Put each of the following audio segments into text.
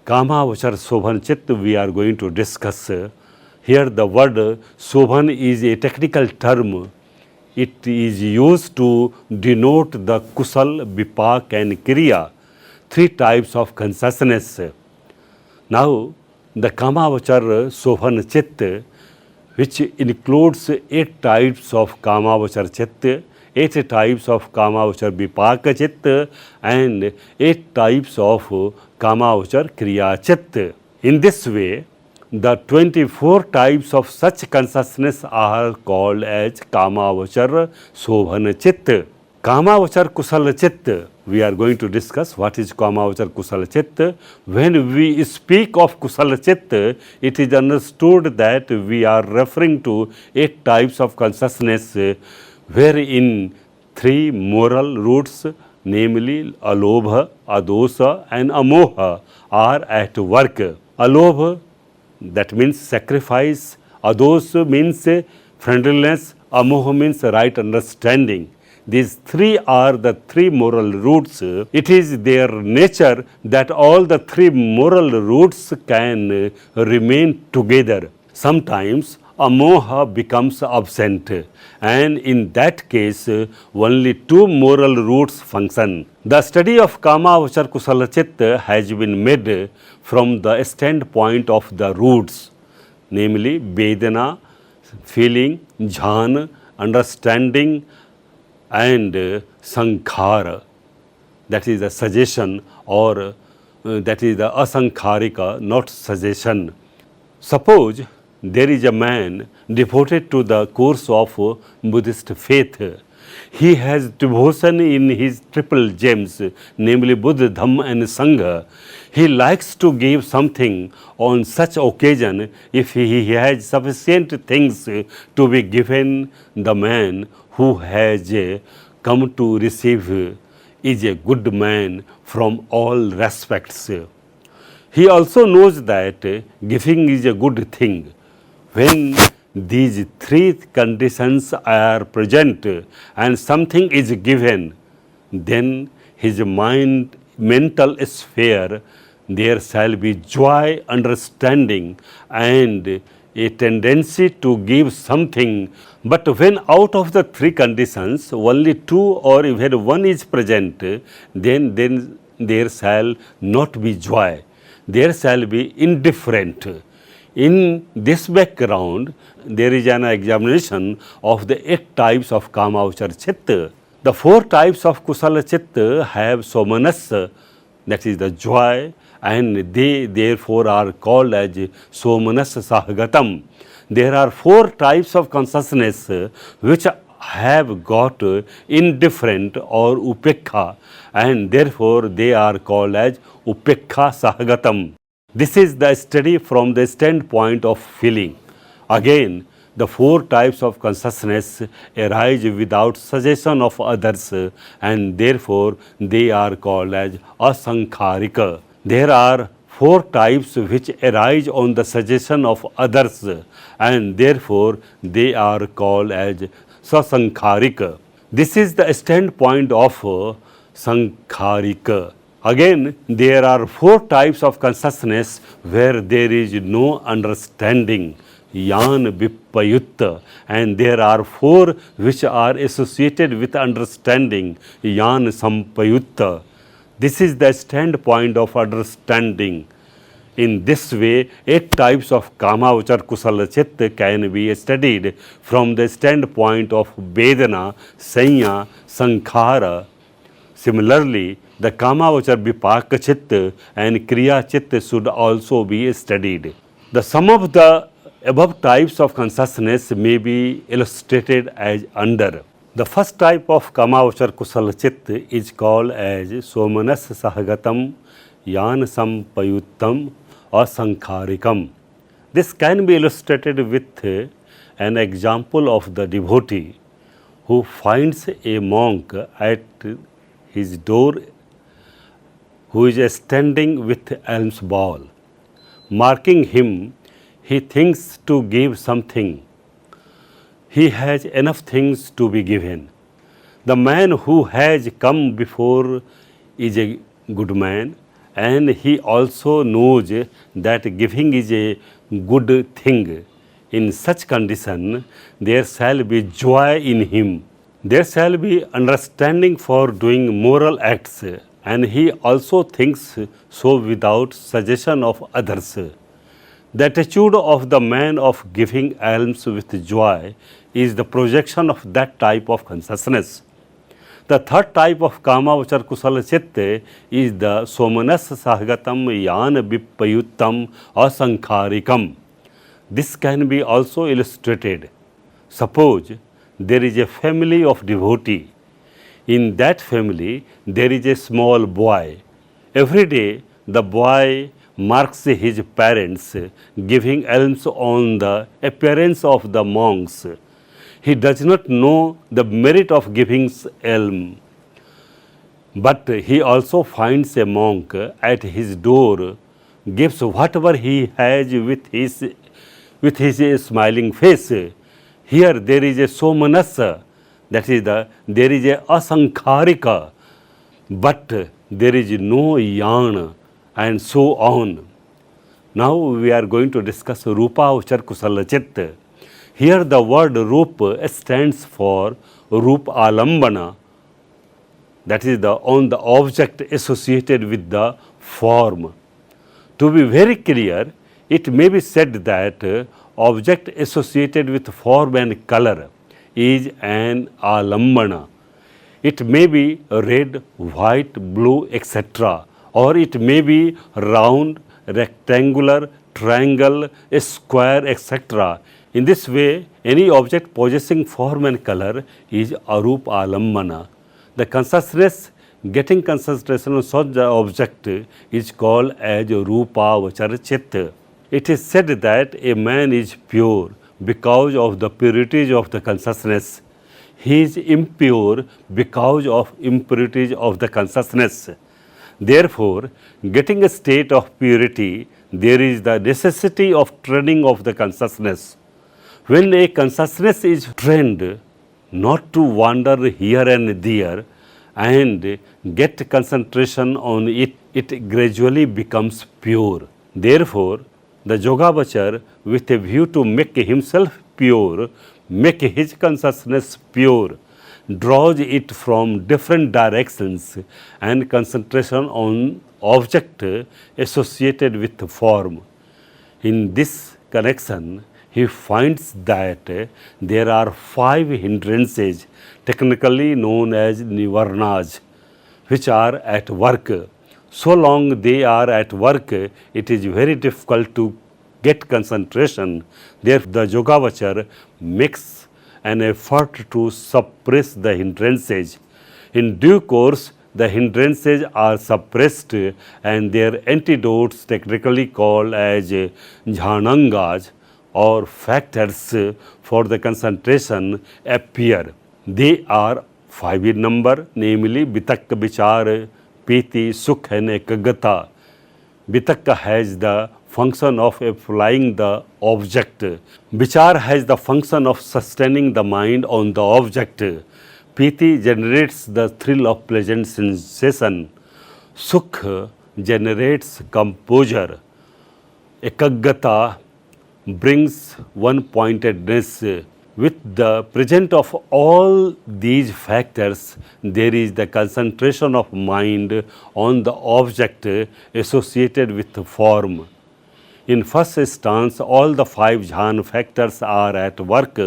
Kamavachar Shobhan Chit we are going to discuss. Here the word Shobhan is a technical term. It is used to denote the Kusal, Vipak and Kriya, three types of consciousness. Now, the Kamavachar Shobhan Chit, which includes 8 types of Kamavachar Chit, 8 types of Kamavachar Vipak Chit, and 8 types of Kamavachar Kriya Chit. In this way, the 24 types of such consciousness are called as Kamavachar Shobhan Chit. Kamavachar Kusala Chit, we are going to discuss what is Kamavachar Kusala Chit. When we speak of Kusala Chit, it is understood that we are referring to 8 types of consciousness, wherein 3 moral roots, namely Alobha, Adosa and Amoha, are at work. Alobha, that means sacrifice. Adosa means friendliness. Amoha means right understanding. These 3 are the 3 moral roots. It is their nature that all the 3 moral roots can remain together. Sometimes Amoha becomes absent, and in that case only 2 moral roots function. The study of Kamavachar Kusala Chit has been made from the standpoint of the roots, namely Vedana, feeling, Jhana, understanding, and Sankhara, that is the suggestion, or that is the asankharika, not suggestion. Suppose there is a man devoted to the course of Buddhist faith. He has devotion in his triple gems, namely Buddha, Dhamma and Sangha. He likes to give something on such occasion if he has sufficient things to be given. The man who has come to receive is a good man from all respects. He also knows that giving is a good thing. When these 3 conditions are present and something is given, then his mental sphere, there shall be joy, understanding and a tendency to give something. But when out of the 3 conditions only 2 or even 1 is present, then there shall not be joy. There shall be indifferent. In this background, there is an examination of the 8 types of Kamavachar Chit. The 4 types of Kusala Chit have Somanas, that is the joy, and they therefore are called as Somanas Sahagatam. There are 4 types of consciousness which have got indifferent or Upekha, and therefore they are called as Upekha Sahagatam. This is the study from the standpoint of feeling. Again, the 4 types of consciousness arise without suggestion of others, and therefore they are called as asankharika. There are 4 types which arise on the suggestion of others, and therefore they are called as sasankharika. This is the standpoint of sankharika. Again, there are 4 types of consciousness where there is no understanding, yan vipayutta, and there are 4 which are associated with understanding, yan sampayutta. This is the standpoint of understanding. In this way, 8 types of Kamavachar Kusala Chit can be studied from the standpoint of Vedana, Sanya, Sankhara. Similarly, the Kamavachar Vipak Chit and Kriya Chit should also be studied. The sum of the above types of consciousness may be illustrated as under. The first type of Kamavachar Kusala Chit is called as Somanas Sahagatam, Yan Sampayuttam or Sankharikam. This can be illustrated with an example of the devotee who finds a monk at his door who is standing with alms bowl. Marking him, he thinks to give something. He has enough things to be given. The man who has come before is a good man, and he also knows that giving is a good thing. In such condition, there shall be joy in him. There shall be understanding for doing moral acts, and he also thinks so without suggestion of others. The attitude of the man of giving alms with joy is the projection of that type of consciousness. The third type of kama vachar kusala chitta is the somanas sahagatam yan vipayuttam asankharikam. This can be also illustrated. Suppose there is a family of devotee. In that family, there is a small boy. Every day, the boy marks his parents giving alms on the appearance of the monks. He does not know the merit of giving alms, but he also finds a monk at his door, gives whatever he has with his smiling face. Here there is a somanasa, that is there is a asankharika, but there is no yan, and so on. Now we are going to discuss Rupa Uchar Kusala Chitta. Here the word Rupa stands for Rup Alambana, that is on the object associated with the form. To be very clear, it may be said that object associated with form and color is an alambana. It may be red, white, blue, etc. Or it may be round, rectangular, triangle, square, etc. In this way, any object possessing form and color is arup alambana. The consciousness getting concentration on such the object is called as rupa vachar chitta. It is said that a man is pure because of the purities of the consciousness. He is impure because of impurities of the consciousness. Therefore, getting a state of purity, there is the necessity of training of the consciousness. When a consciousness is trained not to wander here and there and get concentration on it, it gradually becomes pure. Therefore, the Yogavachar, with a view to make himself pure, make his consciousness pure, draws it from different directions and concentration on object associated with form. In this connection, he finds that there are 5 hindrances, technically known as nivarnas, which are at work. So long they are at work, it is very difficult to get concentration. Therefore, the Yogavachar makes an effort to suppress the hindrances. In due course, the hindrances are suppressed and their antidotes, technically called as jhanangas or factors for the concentration, appear. They are 5 in number, namely Vitakka, Vichar, Piti, Sukh and Ekaggata. Vitakka has the function of applying the object. Vichar has the function of sustaining the mind on the object. Piti generates the thrill of pleasant sensation. Sukh generates composure. Ekaggata brings one-pointedness. With the presence of all these factors, there is the concentration of mind on the object associated with the form. In first instance, all the 5 jhan factors are at work.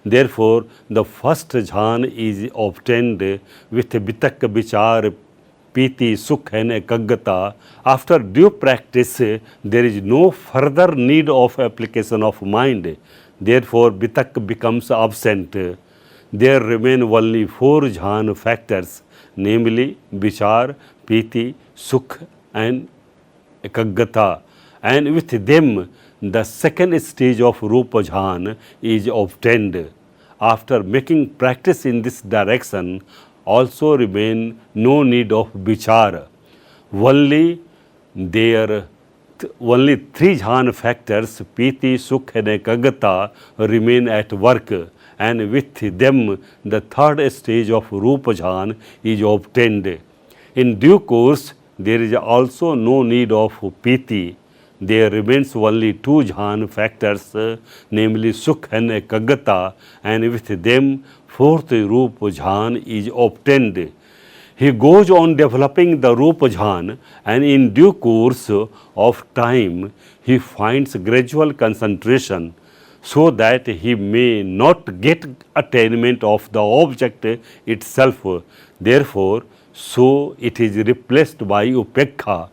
Therefore, the first jhan is obtained with Vitakka, Vichar, Piti, Sukh and Ekaggata. After due practice, there is no further need of application of mind. Therefore, Vitakka becomes absent. There remain only 4 jhan factors, namely Vichar, Piti, Sukh and Ekaggata. And with them, the second stage of Rupa Jhan is obtained. After making practice in this direction, also remain no need of Vichar. Only 3 jhan factors, Piti, Sukh and Ekaggata, remain at work, and with them the third stage of Rupa Jhan is obtained. In due course, there is also no need of piti. There remains only two jhan factors, namely sukh and ekaggata, and with them fourth roop jhan is obtained. He goes on developing the Rupa Jhan, and in due course of time he finds gradual concentration so that he may not get attainment of the object itself. Therefore, so it is replaced by Upekha.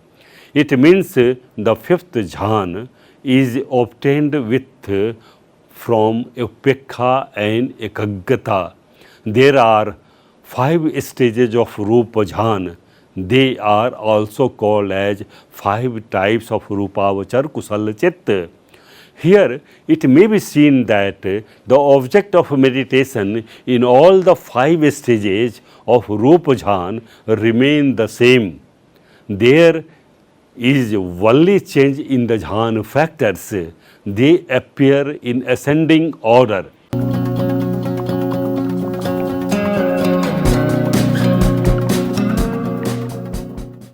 It means the fifth jhan is obtained with from Upekha and Ekaggata. There are 5 stages of Rupa Jhan. They are also called as 5 types of Rupavachar Kusal Chit. Here it may be seen that the object of meditation in all the 5 stages of Rupa Jhan remain the same. There is only change in the jhan factors. They appear in ascending order.